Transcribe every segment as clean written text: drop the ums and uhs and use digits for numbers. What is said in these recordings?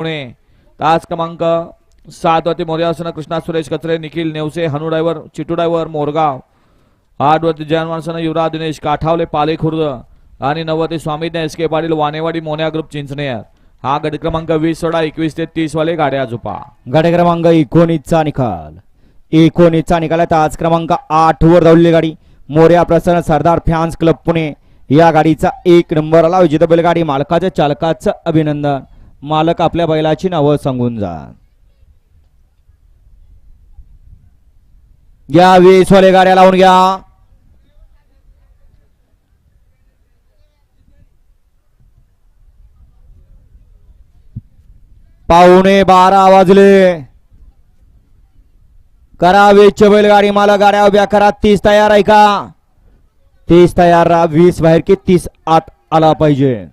पुणे तास क्रमांक 7 वरती मोर्यासन कृष्णा सुरेश कचरे निखिल नेवसे हनु ड्रायव्हर चिटू ड्रायव्हर मोरगाव 8 वरती जयन माणसन युवराज दिनेश काठावले पाले खुर्द आणि 9 वरती स्वामी एस के पाटील वानेवाडी मोन्या ग्रुप चिंचनेर। हा गट क्रमांक 20 सोडा 21 ते 30 वाले गाड्या झोपा। गट क्रमांक 19 चा निकाल 19 चा निकाल आहे। आज क्रमांक 8 वर धावलेली गाडी मोर्या प्रसन्न सरदार फॅन्स क्लब पुणे या गाडीचा 1 नंबर आला। विजेता बैलगाडी मालकाच्या चालकाचं अभिनंदन। मालक आपल्या बैलाची नावं सांगून जा। या 20 वाले गाड्या लावून घ्या। पावणे 12 वाजले। करावेच बैलगाडी मालक गाड्या उभ्या करा। 30 तयार आहे का? 30 तयार राहा। 20 बाहेर की 30 आत आला पाहिजे।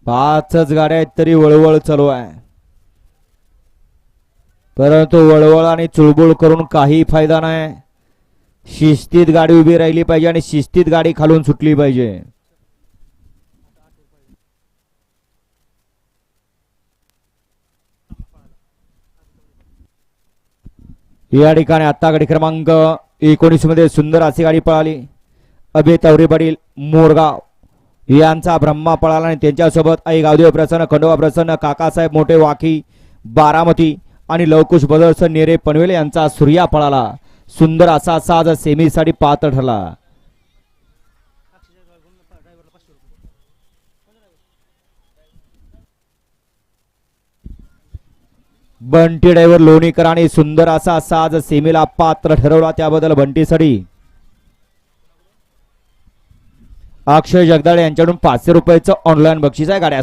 पाचच गाड्या आहेत तरी वळवळ चालू आहे, परंतु वळवळ आणि चुळबुळ करून काही फायदा नाही। शिस्तीत गाडी उभी राहिली पाहिजे आणि शिस्तीत गाडी खालून सुटली पाहिजे। या ठिकाणी आता गाडी क्रमांक 19 मध्ये सुंदर अशी गाडी पळाली। अभय तवरे पाटील मोरगाव यांचा ब्रह्मा पळाला आणि त्यांच्यासोबत आई गावदेव प्रसन्न खंडोबा प्रसन्न काकासाहेब मोठे वाकी बारामती आणि लवकुश बदरसन नेरे पनवेल यांचा सूर्या पळाला। सुंदर असा साज सेमीसाठी पात्र ठरला। बंटी ड्रायव्हर लोणीकर आणि सुंदर असा साज सेमीला पात्र ठरवला, त्याबद्दल बंटीसाठी अक्षय जगदाळे यांच्याकडून 500 रुपयाचं ऑनलाईन बक्षीस आहे। गाड्या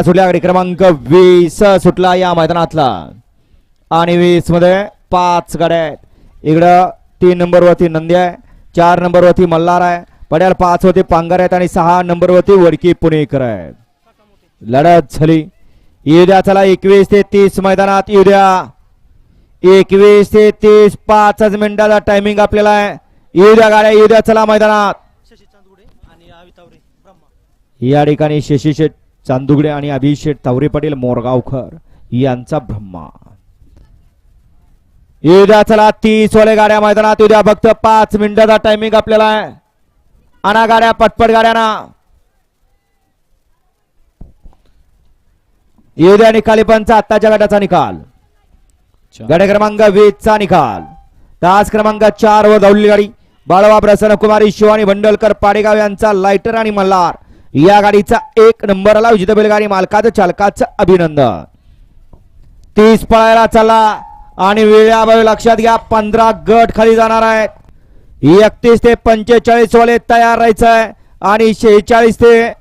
सुटल्या गाडी क्रमांक 20 सुटला या मैदानातला आणि 20 मध्ये 5 गाड्या आहेत। इकडं 3 नंबर वरती नंदी आहे, 4 नंबर वरती मल्हार आहे, पड्याल 5 वरती पांगार आहेत आणि 6 नंबर वरती वडकी पुणेकर आहेत। लढत झाली। येऊ द्या चला 21 ते 30 मैदानात येऊ द्या। 21 ते 30 5 मिनिटाचा टायमिंग आपल्याला आहे। येऊ द्या गाड्या, येऊ द्या चला मैदानात। या ठिकाणी शशीशेठ चांदुगडे आणि अभिषेक तावरे पाटील मोरगावकर यांचा ब्रह्मा। येऊ द्या चला 30 वाले गाड्या मैदानात येऊ द्या। फक्त 5 मिनिटाचा टायमिंग आपल्याला आहे। आणा गाड्या पटपट गाड्यांना येऊ द्या। निकाली पंच आत्ताच्या गटाचा निकाल गाड्या क्रमांक 20 चा निकाल। तास क्रमांक 4 वर धावलेली गाडी बाळवा प्रसन्न कुमारी शिवानी बंडलकर पाडेगाव यांचा लायटर आणि मल्हार या गाडीचा 1 नंबर आला। विजेता बैलगाडी मालकाचं चालकाचं अभिनंदन। 30 पळायला चला आणि वेळाभावी लक्षात घ्या 15 गट खाली जाणार आहेत। 31 ते 45 वाले तयार राहायचं आहे आणि 46 ते